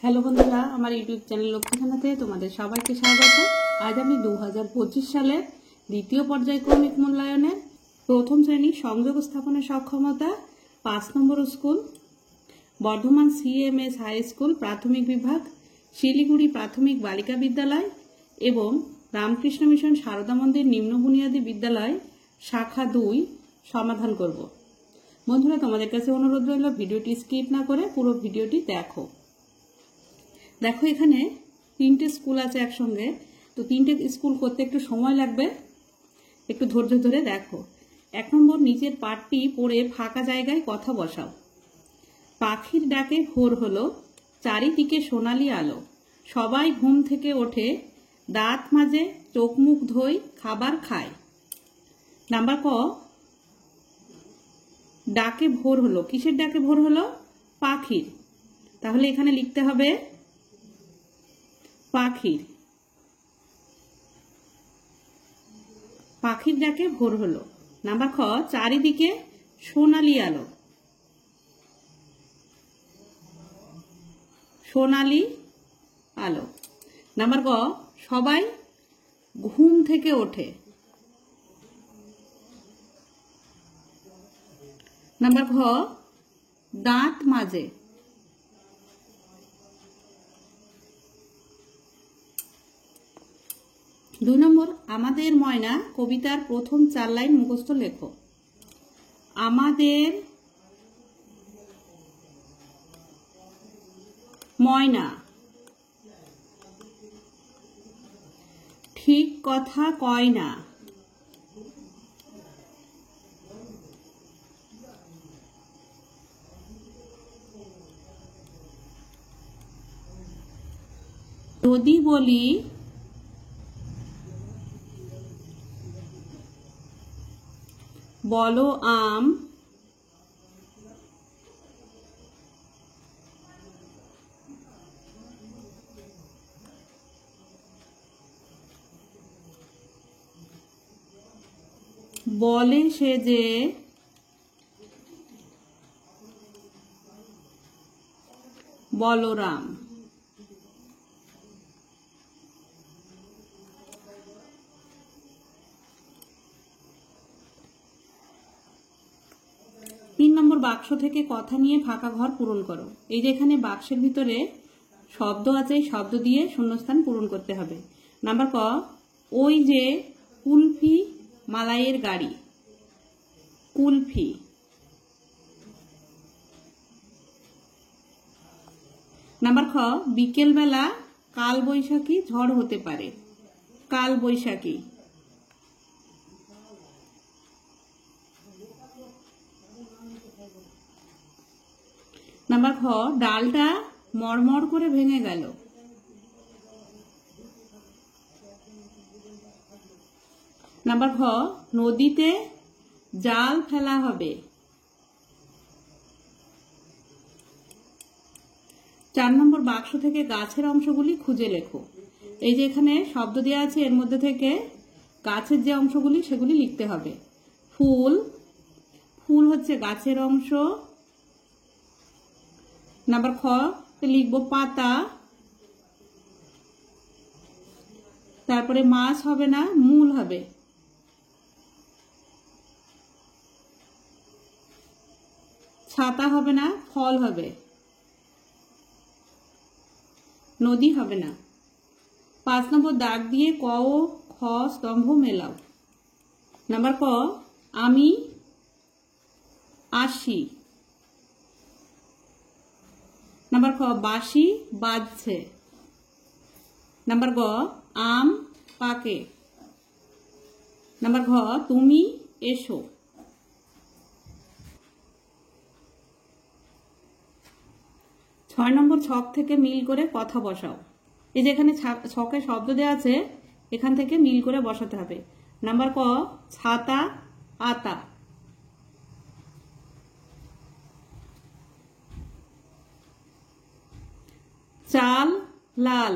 Hello বন্ধুরা, আমার YouTube channel লক্ষ্মীখানাতে তোমাদের সবাইকে স্বাগত। আজ আমি 2025 সালের দ্বিতীয় পর্যায়ক্রমিক মূল্যায়নের প্রথম শ্রেণী সংযোগ স্থাপনের সক্ষমতা 5 নম্বর school, Bardhaman CMS high school প্রাথমিক বিভাগ, শিলিগুড়ি প্রাথমিক বালিকা বিদ্যালয় এবং রামকৃষ্ণ মিশন সারদা মন্দির নিম্ন বুনিয়াদী বিদ্যালয় শাখা 2 সমাধান করব। বন্ধুরা, তোমাদের কাছে অনুরোধ রইল ভিডিওটি স্কিপ না করে পুরো ভিডিওটি দেখো। এখানে 3টে স্কুল আছে একসঙ্গে, তো 3টে স্কুল করতে একটু সময় লাগবে, একটু ধৈর্য ধরে দেখো। 1 নম্বর, নিচের পাঠটি পড়ে ফাঁকা জায়গায় কথা বসাও। পাখির ডাকে ভোর হলো, চারিদিকে সোনালি আলো, সবাই ঘুম থেকে ওঠে, দাঁত মাজে, চোখ মুখ ধোয়, খাবার খায়। নাম্বার ক, ডাকে ভোর হলো। কিসের ডাকে ভোর হলো? পাখির। তাহলে এখানে লিখতে হবে পাখির। পাখির ডাকে ভোর হলো। নাম্বার খ, চারিদিকে সোনালি আলো। সোনালি আলো। নাম্বার গ, সবাই ঘুম থেকে ওঠে। নাম্বার ঘ, দাঁত মাজে। 2 নম্বর, আমাদের ময়না কবিতার প্রথম 4 লাইন মুখস্থ লেখো। আমাদের ময়না ঠিক কথা কয় না। যদি বলি বলো আম, বলে সে যে বলরাম। 3 নম্বর, বাক্স থেকে কথা নিয়ে ফাঁকা ঘর পূরণ করো। এই যে এখানে বাক্সের ভিতরে শব্দ আছে, এই শব্দ দিয়ে শূন্যস্থান পূরণ করতে হবে। নাম্বার ক, ওই যে কুলফি মালাইয়ের গাড়ি। কুলফি। নাম্বার খ, বিকেলবেলা কাল বৈশাখী ঝড় হতে পারে। কাল বৈশাখী। নাম্বার খ, ডালটা মড়মড় করে ভেঙে গেল। নাম্বার খ, নদীতে জাল ফেলা হবে। 4 নম্বর, বাক্স থেকে গাছের অংশগুলি খুঁজে লেখো। এই যে এখানে শব্দ দেওয়া আছে, এর মধ্যে থেকে গাছের যে অংশগুলি সেগুলি লিখতে হবে। ফুল, ফুল হচ্ছে গাছের অংশ। নাম্বার খ, লিখবো পাতা। তারপরে মাছ হবে না, মূল হবে। ছাতা হবে না, ফল হবে। নদী হবে না। 5 নম্বর, দাগ দিয়ে ক ও খ স্তম্ভ মেলাও। নাম্বার ক, আমি আসি। নাম্বার খ, বাঁশি বাজছে। নাম্বার গ, আম পাকে। নাম্বার ঘ, তুমি এসো। 6 নম্বর, ছক থেকে মিল করে কথা বসাও। এই যে এখানে ছকে শব্দ দেওয়া আছে, এখান থেকে মিল করে বসাতে হবে। নাম্বার ক, ছাতা আতা। চাল লাল।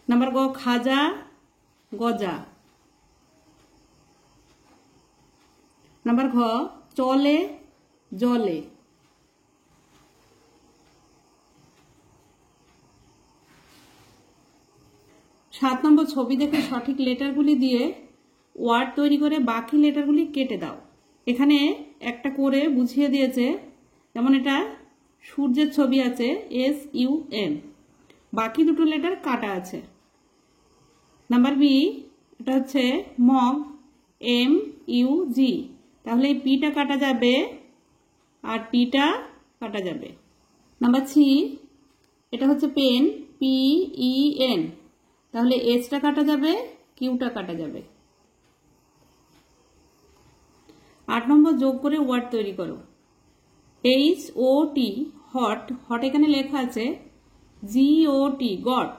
নাম্বার গ, খাজা গজা। নাম্বার ঘ, চলে জলে। 7 নম্বর ছবি দেখে সঠিক লেটারগুলি দিয়ে ওয়ার্ড তৈরি করে বাকি লেটারগুলি কেটে দাও। এখানে একটা করে বুঝিয়ে দিয়েছে, যেমন এটা সূর্যের ছবি আছে SUN, বাকি দুটো লেটার কাটা আছে। নাম্বার বি, এটা হচ্ছে মগ MUG, তাহলে এই পিটা কাটা যাবে আর টিটা কাটা যাবে। নাম্বার সি, এটা হচ্ছে পেন PEN, তাহলে এসটা কাটা যাবে, কিউটা কাটা যাবে। 8 নম্বর যোগ করে ওয়ার্ড তৈরি করো। HOT হট, হট এখানে লেখা আছে GOT got.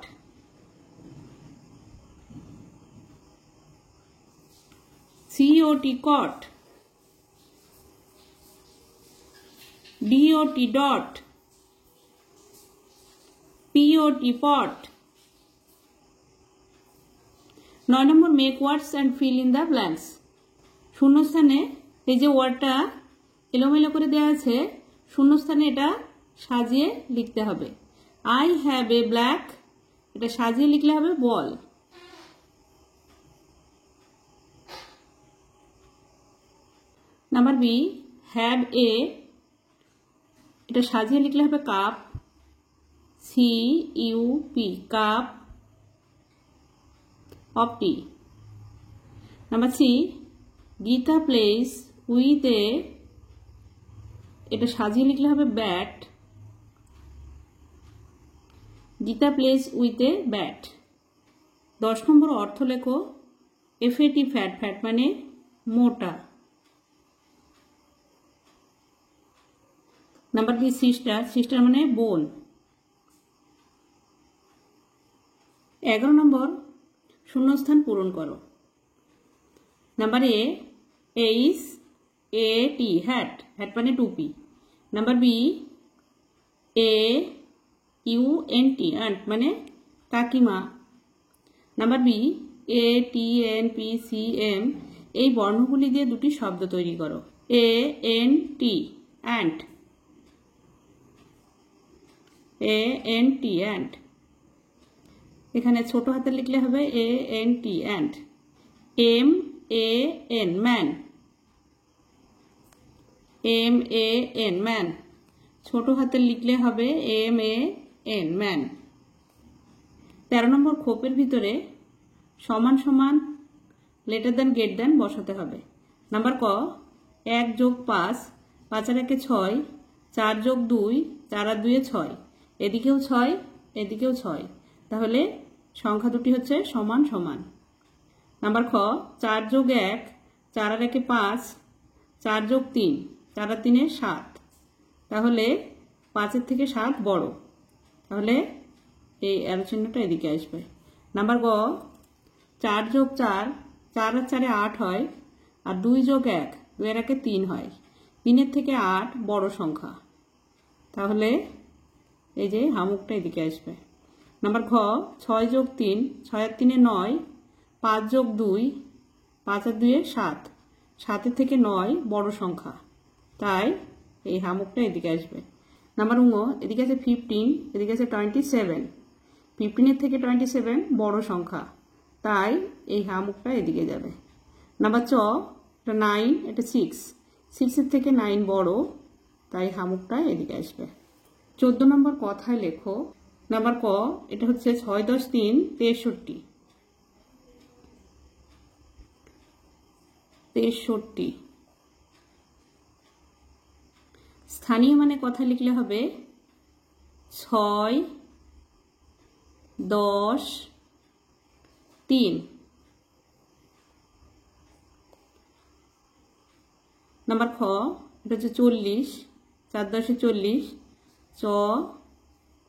COT cot. DOT dot. POT pot. 9 নম্বর make words and fill in the blanks. শূন্যস্থানে এই যে ওয়ার্ডটা এলোমেলো করে দেওয়া আছে, শূন্যস্থানে এটা সাজিয়ে লিখতে হবে। আই হ্যাভ এ ব্ল্যাক, এটা সাজিয়ে লিখলে হবে বল। নাম্বার বি, হ্যাভ এ, এটা সাজিয়ে লিখলে হবে cup, CUP cup of tea. Number C, Geeta plays with a, এটা সাজিয়ে লিখলে হবে bat, Gita place with a bat. 10 নম্বর অর্থ লেখো। FAT ফ্যাট, ফ্যাট মানে মোটা। নাম্বার বি, সিস্টার, সিস্টার মানে বোন। 11 নম্বর শূন্যস্থান পূরণ করো। Number A, HAT hat, hat মানে টুপি। নাম্বার বি, AUNT আন্ট মানে কাকিমা। নাম্বার বি, ATNPCM এই বর্ণগুলি দিয়ে দুটি শব্দ তৈরি করো। ANT ant, ANT ant. এখানে ছোট হাতে লিখলে হবে ANT ant. MAN man, MAN man, ছোট হাতে লিখলে হবে MAN ম্যান। 13 নম্বর খোপের ভিতরে সমান সমান লেটার দেন গেট দেন বসাতে হবে। নাম্বার ক, 1 যোগ 5, 5 আর 1 6, 4 যোগ 2, 4 আর 2 6, এদিকেও 6 এদিকেও 6, তাহলে সংখ্যা দুটি হচ্ছে সমান সমান। নাম্বার খ, 4 যোগ 1, 4 আর 1 5, 4 যোগ 3, 4 আর 3 7, তাহলে 5 এর থেকে 7 বড়, তাহলে এই এরো চিহ্নটা এদিকে আসবে। নাম্বার গ, 4 যোগ 4, 4 আর 4 8 হয়, আর 2 যোগ 1, 2 আর 1 3 হয়, 3 এর থেকে 8 বড় সংখ্যা, তাহলে এই যে হামুকটা এদিকে আসবে। নাম্বার ঘ, 6 যোগ 3, 6 আর 3 9, 5 যোগ 2, 5 আর 2 7, 7 এর থেকে 9 বড় সংখ্যা, তাই এই হামুকটা এদিকে আসবে। নাম্বার ঙ, এদিকে আছে 15, এদিকে আছে 27, 15 এর থেকে 27 বড় সংখ্যা, তাই এই হামুকটা এদিকে যাবে। নাম্বার চ, এটা 9, এটা 6, 6 এর থেকে 9 বড়, তাই হামুকটা এদিকে আসবে। 14 নম্বর কথায় লেখো। নাম্বার ক, এটা হচ্ছে 6 10 3 63, 63। স্থানীয় মানে কথা লিখলে হবে 6 10 3। নাম্বার খ, এটা হচ্ছে 40, 4 10 40, চ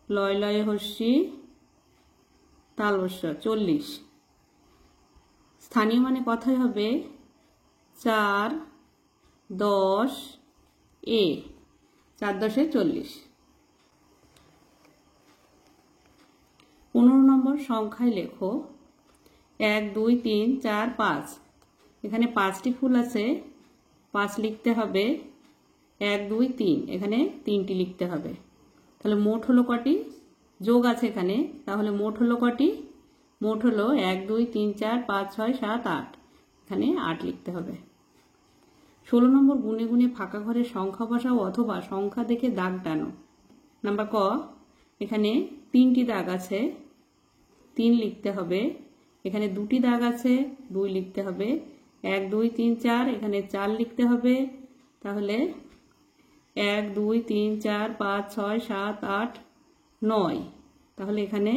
লয় লয়ে হস্যি তালবস্য 40। স্থানীয় মানে কথাই হবে 4 10 এ, 4 10 40। 15 নম্বর সংখ্যায় লেখো। 1 2 3 4 5, এখানে 5টি ফুল আছে, 5 লিখতে হবে। 1 2 3 এখানে 3টি লিখতে হবে। তাহলে মোট হলো কটি? যোগ আছে এখানে, তাহলে মোট হলো কটি? মোট হলো 1 2 3 4 5 6 7 8, এখানে 8 লিখতে হবে। 16 নম্বর গুণে গুণে ফাঁকা ঘরে সংখ্যা বসাও অথবা সংখ্যা দেখে দাগ টানো। নাম্বার ক, এখানে 3টি দাগ আছে, 3 লিখতে হবে। এখানে 2টি দাগ আছে, 2 লিখতে হবে। 1 2 3 4 এখানে 4 লিখতে হবে। তাহলে 1 2 3 4 5 6 7 8 9, তাহলে এখানে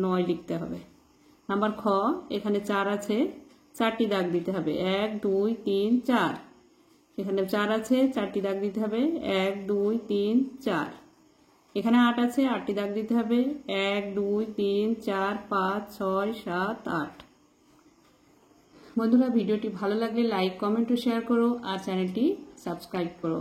9 লিখতে হবে। নাম্বার খ, এখানে 4 আছে, 4টি দাগ দিতে হবে। 1 2 3 4 এখানে 4 আছে, 4টি দাগ দিতে হবে। 1 2 3 4 এখানে 8 আছে, 8টি দাগ দিতে হবে। 1 2 3 4 5 6 7 8। বন্ধুরা, ভিডিওটি ভালো লাগলে লাইক কমেন্ট ও শেয়ার করো আর চ্যানেলটি সাবস্ক্রাইব করো।